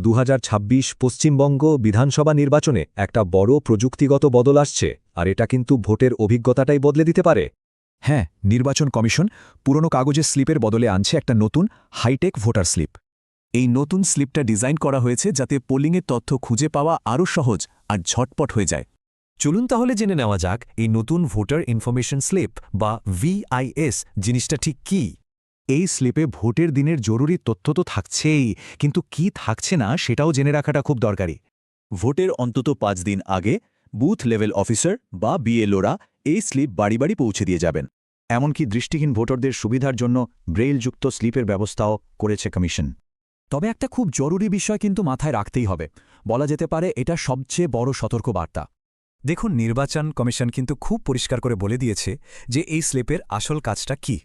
2026 পশ্চিমবঙ্গ বিধানসভা নির্বাচনে একটা বড় প্রযুক্তিগত বদল আসছে, আর এটা কিন্তু ভোটের অভিজ্ঞতাটাই বদলে দিতে পারে। হ্যাঁ, নির্বাচন কমিশন পুরনো কাগজের স্লিপের বদলে আনছে একটা নতুন হাইটেক ভোটার স্লিপ। এই নতুন স্লিপটা ডিজাইন করা হয়েছে যাতে পোলিংয়ের তথ্য খুঁজে পাওয়া আরও সহজ আর ঝটপট হয়ে যায়। চলুন তাহলে জেনে নেওয়া যাক এই নতুন ভোটার ইনফরমেশন স্লিপ বা ভিআইএস জিনিসটা ঠিক কী। এই স্লিপে ভোটের দিনের জরুরি তথ্য তো থাকছেই, কিন্তু কি থাকছে না সেটাও জেনে রাখাটা খুব দরকারি। ভোটের অন্তত 5 দিন আগে বুথ লেভেল অফিসার বা বিএলওরা এই স্লিপ বাড়ি বাড়ি পৌঁছে দিয়ে যাবেন। এমনকি দৃষ্টিহীন ভোটারদের সুবিধার জন্য ব্রেইলযুক্ত স্লিপের ব্যবস্থাও করেছে কমিশন। তবে একটা খুব জরুরি বিষয় কিন্তু মাথায় রাখতেই হবে, বলা যেতে পারে এটা সবচেয়ে বড় সতর্কবার্তা। দেখুন, নির্বাচন কমিশন কিন্তু খুব পরিষ্কার করে বলে দিয়েছে যে এই স্লিপের আসল কাজটা কী।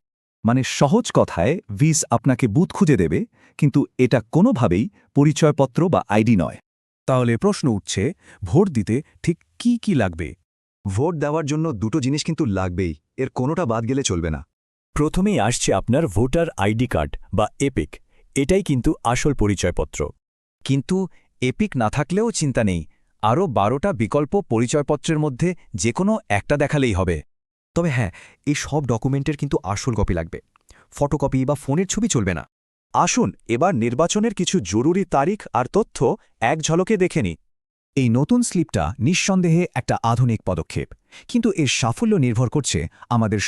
মানে সহজ কথায় ভিস আপনাকে বুথ খুঁজে দেবে, কিন্তু এটা কোনোভাবেই পরিচয়পত্র বা আইডি নয়। তাহলে প্রশ্ন উঠছে, ভোট দিতে ঠিক কি কি লাগবে? ভোট দেওয়ার জন্য দুটো জিনিস কিন্তু লাগবেই, এর কোনোটা বাদ গেলে চলবে না। প্রথমেই আসছে আপনার ভোটার আইডি কার্ড বা এপিক। এটাই কিন্তু আসল পরিচয়পত্র। কিন্তু এপিক না থাকলেও চিন্তা নেই, আরও 12টা বিকল্প পরিচয়পত্রের মধ্যে যে কোনো একটা দেখালেই হবে। তবে হ্যাঁ, এই সব ডকুমেন্টের কিন্তু আসল কপি লাগবে, ফটোকপি বা ফোনের ছবি চলবে না। আসুন এবার নির্বাচনের কিছু জরুরি তারিখ আর তথ্য এক ঝলকে দেখে নিই। এই নতুন স্লিপটা নিঃসন্দেহে একটা আধুনিক পদক্ষেপ, কিন্তু এর সাফল্য নির্ভর করছে আমাদের